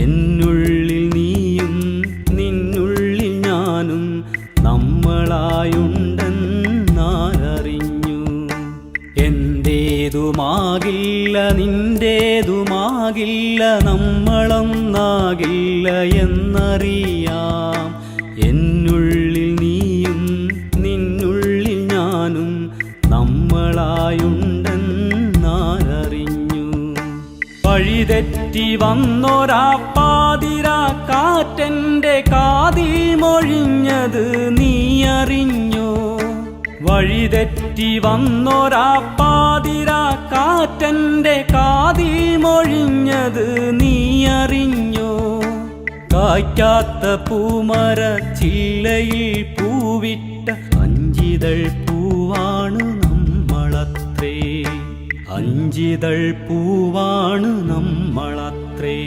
എന്നുള്ളിൽ നീയും നിന്നുള്ളിൽ ഞാനും നമ്മളായുണ്ടെന്നാരറിഞ്ഞു. എന്റേതുമാകില്ല നിന്റേതുമാകില്ല നമ്മളൊന്നാകില്ല എന്നറിയാം. എന്നുള്ളിൽ നീയും നിന്നുള്ളിൽ ഞാനും നമ്മളായുണ്ടെന്നാരറിഞ്ഞു. വഴിതെറ്റി വന്നൊരാ പാതിരാ കാറ്റെൻ്റെ കാതിൽ മൊഴിഞ്ഞത് നീ അറിഞ്ഞോ? വഴിതെറ്റി വന്നൊരാ പാതിരാ കാറ്റെൻ്റെ കാതിൽ മൊഴിഞ്ഞത് നീ അറിഞ്ഞോ? കായ്ക്കാത്ത പൂമരച്ചില്ലയിൽ പൂവിട്ട അഞ്ചിതൾ പൂവാണ് നമ്മളത്രേ. അഞ്ചിതൾ പൂവാണ് നമ്മളത്രേ.